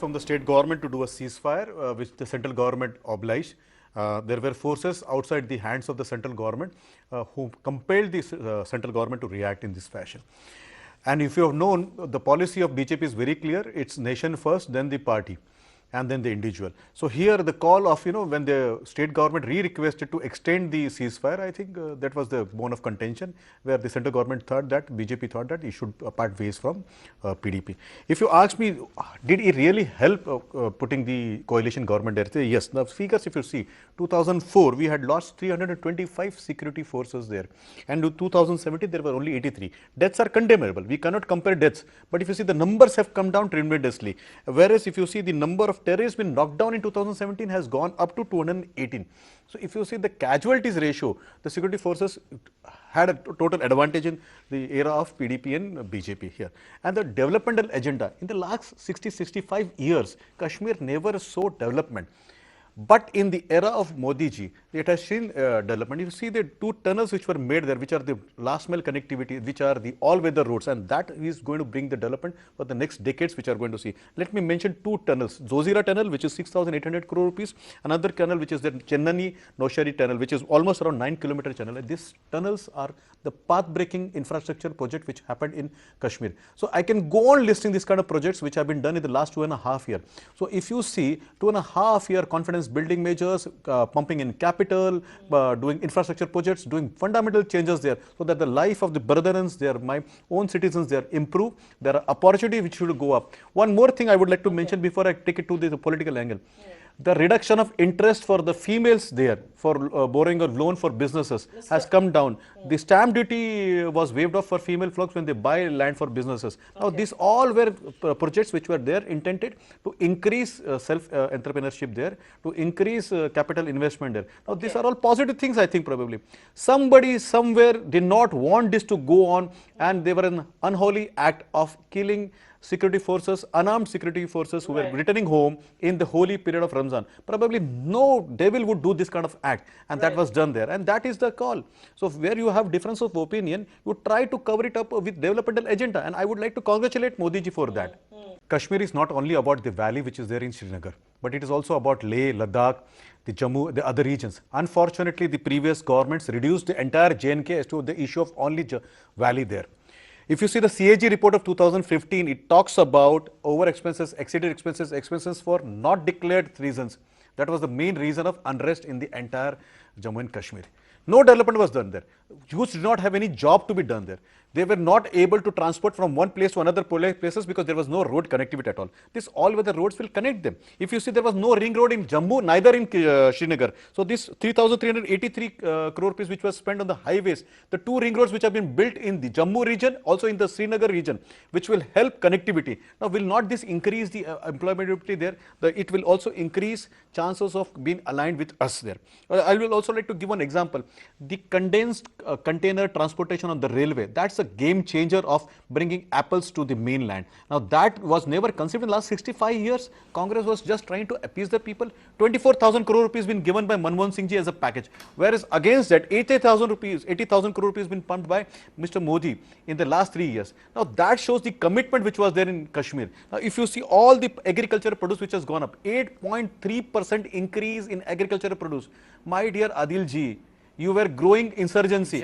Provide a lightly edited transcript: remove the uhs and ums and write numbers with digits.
from the state government to do a ceasefire, which the central government obliged. There were forces outside the hands of the central government who compelled the central government to react in this fashion. And if you have known, the policy of BJP is very clear. It's nation first, then the party, and then the individual. So here the call of, when the state government requested to extend the ceasefire, I think that was the bone of contention, where the central government thought that, BJP thought that he should part ways from PDP. If you ask me, did it really help putting the coalition government there? Yes. The figures, if you see, 2004, we had lost 325 security forces there. And in 2017, there were only 83. Deaths are condemnable. We cannot compare deaths. But if you see, the numbers have come down tremendously. Whereas if you see the number of terrorists been knocked down in 2017 has gone up to 218. So if you see the casualties ratio, the security forces had a total advantage in the era of PDP and BJP here. And the developmental agenda, in the last 60-65 years, Kashmir never saw development. But in the era of Modi ji, it has seen development. You see the two tunnels which were made there, which are the last mile connectivity, which are the all-weather roads, and that is going to bring the development for the next decades, which are going to see. Let me mention two tunnels. Zozira tunnel, which is 6,800 crore rupees. Another tunnel, which is the Chennai-Noshari tunnel, which is almost around 9-kilometer tunnel. And these tunnels are the path-breaking infrastructure project which happened in Kashmir. So I can go on listing these kind of projects which have been done in the last 2.5 years. So if you see 2.5 year confidence building measures, pumping in capital, doing infrastructure projects, doing fundamental changes there, so that the life of the brethren there, my own citizens there, improve. There are opportunities which should go up. One more thing I would like to mention before I take it to the political angle. The reduction of interest for the females there for borrowing a loan for businesses has come down. The stamp duty was waived off for female folks when they buy land for businesses. Now, these all were projects which were there intended to increase self-entrepreneurship there, to increase capital investment there. Now, these are all positive things, I think, probably. Somebody somewhere did not want this to go on, and they were an unholy act of killing security forces, unarmed security forces who were returning home in the holy period of Ramzan. Probably no devil would do this kind of act, and that was done there, and that is the call. So where you have difference of opinion, you try to cover it up with developmental agenda, and I would like to congratulate Modi ji for that. Kashmir is not only about the valley which is there in Srinagar, but it is also about Leh, Ladakh, the Jammu, the other regions. Unfortunately, the previous governments reduced the entire JNK as to the issue of only valley there. If you see the CAG report of 2015, it talks about over expenses, exceeded expenses, expenses for not declared reasons. That was the main reason of unrest in the entire Jammu and Kashmir. No development was done there. Youths did not have any job to be done there. They were not able to transport from one place to another places because there was no road connectivity at all. This all-weather roads will connect them. If you see, there was no ring road in Jammu, neither in Srinagar. So this 3,383 crore rupees which was spent on the highways, the two ring roads which have been built in the Jammu region, also in the Srinagar region, which will help connectivity. Now, will not this increase the employability there? It will also increase chances of being aligned with us there. I will also like to give one example. The condensed container transportation on the railway, that's a game changer of bringing apples to the mainland. Now, that was never conceived in the last 65 years. Congress was just trying to appease the people. 24,000 crore rupees been given by Manmohan Singh ji as a package, whereas against that 80,000 crore rupees been pumped by Mr. Modi in the last 3 years. Now, that shows the commitment which was there in Kashmir. Now, if you see all the agricultural produce which has gone up, 8.3% increase in agricultural produce. My dear Aadil ji, you were growing insurgency.